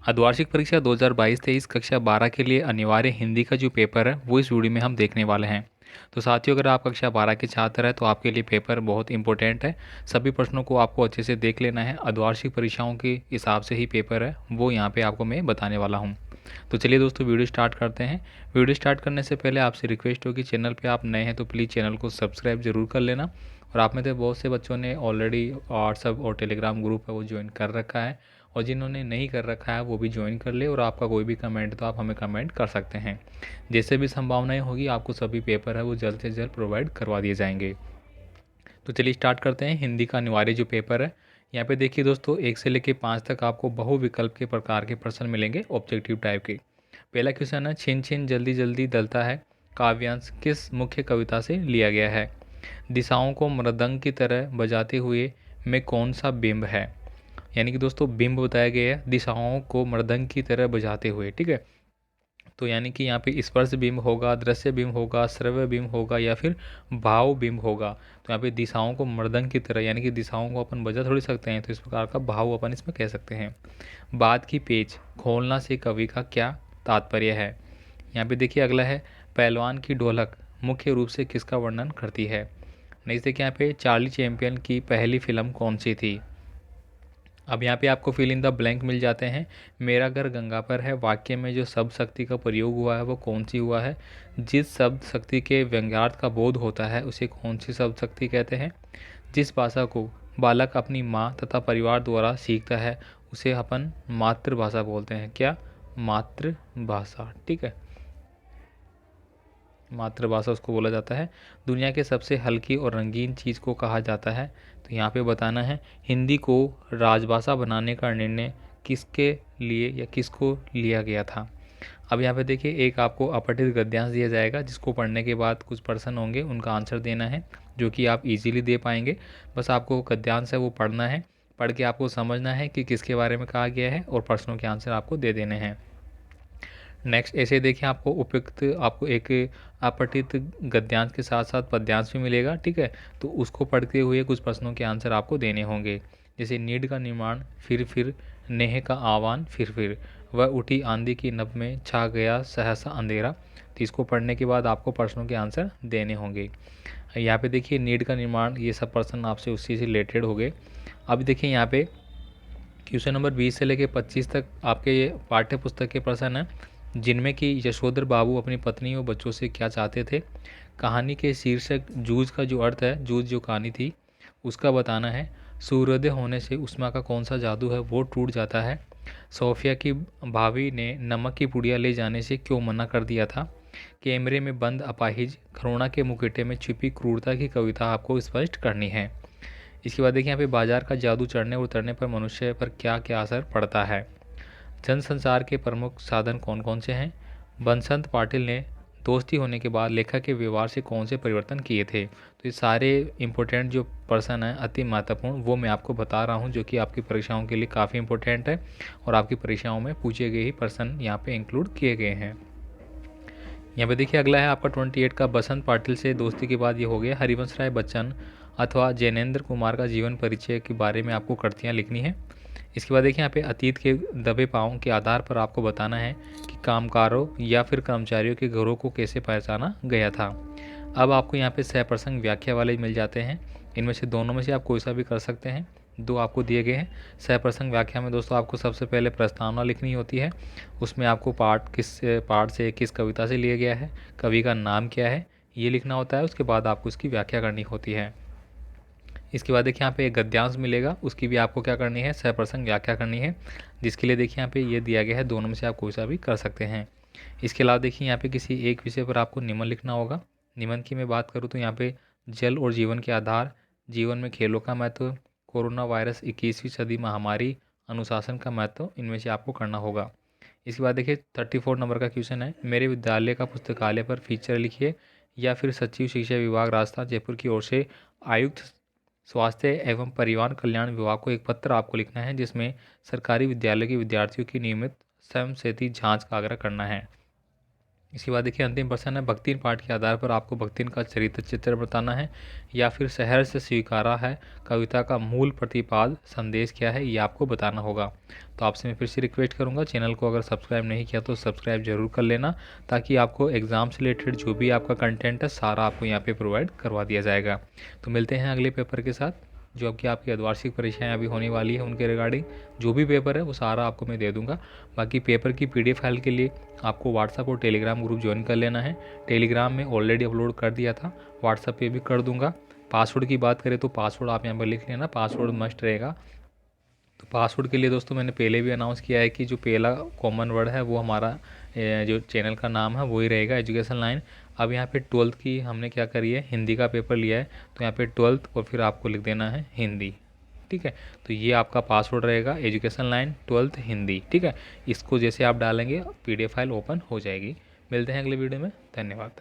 अर्धवार्षिक परीक्षा 2022-23 कक्षा 12 के लिए अनिवार्य हिंदी का जो पेपर है वो इस वीडियो में हम देखने वाले हैं। तो साथियों, अगर आप कक्षा 12 के छात्र हैं तो आपके लिए पेपर बहुत इंपॉर्टेंट है। सभी प्रश्नों को आपको अच्छे से देख लेना है। अर्धवार्षिक परीक्षाओं के हिसाब से ही पेपर है वो यहाँ पे आपको मैं बताने वाला हूँ। तो चलिए दोस्तों, वीडियो स्टार्ट करते हैं। वीडियो स्टार्ट करने से पहले आपसे रिक्वेस्ट होगी, चैनल पर आप नए हैं तो प्लीज़ चैनल को सब्सक्राइब जरूर कर लेना। और आप में से बहुत से बच्चों ने ऑलरेडी व्हाट्सअप और टेलीग्राम ग्रुप है वो ज्वाइन कर रखा है, और जिन्होंने नहीं कर रखा है वो भी ज्वाइन कर ले। और आपका कोई भी कमेंट तो आप हमें कमेंट कर सकते हैं। जैसे भी संभावनाएं होगी आपको सभी पेपर है वो जल्द से जल्द प्रोवाइड करवा दिए जाएंगे। तो चलिए स्टार्ट करते हैं। हिंदी का अनिवार्य जो पेपर है, यहाँ पे देखिए दोस्तों, 1 से लेकर 5 तक आपको बहुविकल्प के प्रकार के प्रश्न मिलेंगे, ऑब्जेक्टिव टाइप के। पहला क्वेश्चन है, छिन छिन जल्दी जल्दी दलता है काव्यांश किस मुख्य कविता से लिया गया है? दिशाओं को मृदंग की तरह बजाते हुए में कौन सा बिंब है? यानी कि दोस्तों बिंब बताया गया है दिशाओं को मृदंग की तरह बजाते हुए। ठीक है, तो यानी कि यहाँ पे स्पर्श बिंब होगा, दृश्य बिंब होगा, श्रव्य बिंब होगा या फिर भाव बिंब होगा। तो यहाँ पे दिशाओं को मृदंग की तरह, यानी कि दिशाओं को अपन बजा थोड़ी सकते हैं, तो इस प्रकार का भाव अपन इसमें कह सकते हैं। बात की पेच खोलना से कवि का क्या तात्पर्य है? यहाँ पे देखिए अगला है, पहलवान की ढोलक मुख्य रूप से किसका वर्णन करती है? नेक्स्ट देखिए यहाँ पे, चार्ली चैंपियन की पहली फिल्म कौन सी थी? अब यहाँ पे आपको फिल इन द ब्लैंक मिल जाते हैं। मेरा घर गंगा पर है वाक्य में जो शब्द शक्ति का प्रयोग हुआ है वो कौन सी हुआ है? जिस शब्द शक्ति के व्यंग्यार्थ का बोध होता है उसे कौन सी शब्द शक्ति कहते हैं? जिस भाषा को बालक अपनी माँ तथा परिवार द्वारा सीखता है उसे अपन मातृभाषा बोलते हैं। क्या? मातृभाषा। ठीक है, मातृभाषा उसको बोला जाता है। दुनिया के सबसे हल्की और रंगीन चीज़ को कहा जाता है। तो यहाँ पे बताना है, हिंदी को राजभाषा बनाने का निर्णय किसके लिए या किसको लिया गया था? अब यहाँ पे देखिए, एक आपको अपठित गद्यांश दिया जाएगा जिसको पढ़ने के बाद कुछ प्रश्न होंगे, उनका आंसर देना है, जो कि आप इजीली दे पाएंगे। बस आपको गद्यांश है वो पढ़ना है, पढ़ के आपको समझना है कि किसके बारे में कहा गया है, और प्रश्नों के आंसर आपको दे देने हैं। नेक्स्ट ऐसे देखिए, आपको उपयुक्त आपको एक अपठित गद्यांश के साथ साथ पद्यांश भी मिलेगा। ठीक है, तो उसको पढ़ते हुए कुछ प्रश्नों के आंसर आपको देने होंगे। जैसे नीड का निर्माण फिर नेह का आह्वान फिर वह उठी आंधी की नभ में छा गया सहसा अंधेरा। तो इसको पढ़ने के बाद आपको प्रश्नों के आंसर देने होंगे। यहाँ पे देखिए, नीड का निर्माण, ये सब प्रश्न आपसे उसी से रिलेटेड हो गए। अब देखिए यहाँ पे क्वेश्चन नंबर 20 से लेकर 25 तक आपके ये पाठ्य पुस्तक के प्रश्न हैं, जिनमें कि यशोधर बाबू अपनी पत्नी और बच्चों से क्या चाहते थे? कहानी के शीर्षक जूझ का जो अर्थ है, जूझ जो कहानी थी उसका बताना है। सूर्योदय होने से उष्मा का कौन सा जादू है वो टूट जाता है? सोफिया की भाभी ने नमक की पुड़िया ले जाने से क्यों मना कर दिया था? कैमरे में बंद अपाहिज करुणा के मुखौटे में छिपी क्रूरता की कविता आपको स्पष्ट करनी है। इसके बाद देखिए यहाँ पे, बाजार का जादू चढ़ने उतरने पर मनुष्य पर क्या क्या असर पड़ता है? जनसंचार के प्रमुख साधन कौन कौन से हैं? बसंत पाटिल ने दोस्ती होने के बाद लेखक के व्यवहार से कौन से परिवर्तन किए थे? तो ये सारे इंपॉर्टेंट जो प्रश्न हैं, अति महत्वपूर्ण, वो मैं आपको बता रहा हूँ, जो कि आपकी परीक्षाओं के लिए काफ़ी इंपॉर्टेंट है, और आपकी परीक्षाओं में पूछे गए ही प्रश्न यहाँ पे इंक्लूड किए गए हैं। यहाँ पे देखिए अगला है आपका 28 का, बसंत पाटिल से दोस्ती के बाद ये हो गया। हरिवंश राय बच्चन अथवा जैनेन्द्र कुमार का जीवन परिचय के बारे में आपको कृतियाँ लिखनी है। इसके बाद देखिए यहाँ पे, अतीत के दबे पाँवों के आधार पर आपको बताना है कि कामगारों या फिर कर्मचारियों के घरों को कैसे पहचाना गया था। अब आपको यहाँ पे सहप्रसंग व्याख्या वाले मिल जाते हैं, इनमें से दोनों में से आप कोई सा भी कर सकते हैं, दो आपको दिए गए हैं। सहप्रसंग व्याख्या में दोस्तों आपको सबसे पहले प्रस्तावना लिखनी होती है, उसमें आपको पाठ से किस कविता से लिया गया है, कवि का नाम क्या है, ये लिखना होता है। उसके बाद आपको इसकी व्याख्या करनी होती है। इसके बाद देखिए यहाँ पे एक गद्यांश मिलेगा, उसकी भी आपको क्या करनी है, सहप्रसंग व्याख्या करनी है, जिसके लिए देखिए यहाँ पे ये दिया गया है, दोनों में से आप कोई सा भी कर सकते हैं। इसके अलावा देखिए यहाँ पे किसी एक विषय पर आपको निबंध लिखना होगा। निबंध की मैं बात करूँ तो यहाँ पे, जल और जीवन के आधार, जीवन में खेलों का महत्व, कोरोना वायरस 21वीं सदी महामारी, अनुशासन का महत्व, इनमें से आपको करना होगा। इसके बाद देखिए 34 नंबर का क्वेश्चन है, मेरे विद्यालय का पुस्तकालय पर फीचर लिखिए, या फिर सचिव शिक्षा विभाग राजस्थान जयपुर की ओर से आयुक्त स्वास्थ्य एवं परिवार कल्याण विभाग को एक पत्र आपको लिखना है, जिसमें सरकारी विद्यालय के विद्यार्थियों की नियमित स्वयंसेवी जांच का आग्रह करना है। इसके बाद देखिए अंतिम प्रश्न है, भक्तिन पाठ के आधार पर आपको भक्तिन का चरित्र चित्र बताना है, या फिर शहर से स्वीकारा है कविता का मूल प्रतिपाद संदेश क्या है, ये आपको बताना होगा। तो आपसे मैं फिर से रिक्वेस्ट करूंगा, चैनल को अगर सब्सक्राइब नहीं किया तो सब्सक्राइब जरूर कर लेना, ताकि आपको एग्ज़ाम से रिलेटेड जो भी आपका कंटेंट है सारा आपको यहाँ पे प्रोवाइड करवा दिया जाएगा। तो मिलते हैं अगले पेपर के साथ, जो आपकी अर्धवार्षिक परीक्षाएं अभी होने वाली है उनके रिगार्डिंग जो भी पेपर है वो सारा आपको मैं दे दूंगा। बाकी पेपर की PDF फाइल के लिए आपको व्हाट्सअप और टेलीग्राम ग्रुप ज्वाइन कर लेना है। टेलीग्राम में ऑलरेडी अपलोड कर दिया था, व्हाट्सअप पे भी कर दूंगा। पासवर्ड की बात करें तो पासवर्ड आप यहाँ पर लिख लेना, पासवर्ड मस्ट रहेगा। तो पासवर्ड के लिए दोस्तों मैंने पहले भी अनाउंस किया है कि जो पहला कॉमन वर्ड है वो हमारा जो चैनल का नाम है वही रहेगा, एजुकेशन लाइन। अब यहाँ पे 12th की हमने क्या करी है, हिंदी का पेपर लिया है, तो यहाँ पे 12th और फिर आपको लिख देना है हिंदी। ठीक है, तो ये आपका पासवर्ड रहेगा, एजुकेशन लाइन 12th हिंदी। ठीक है, इसको जैसे आप डालेंगे PDF फाइल ओपन हो जाएगी। मिलते हैं अगले वीडियो में, धन्यवाद।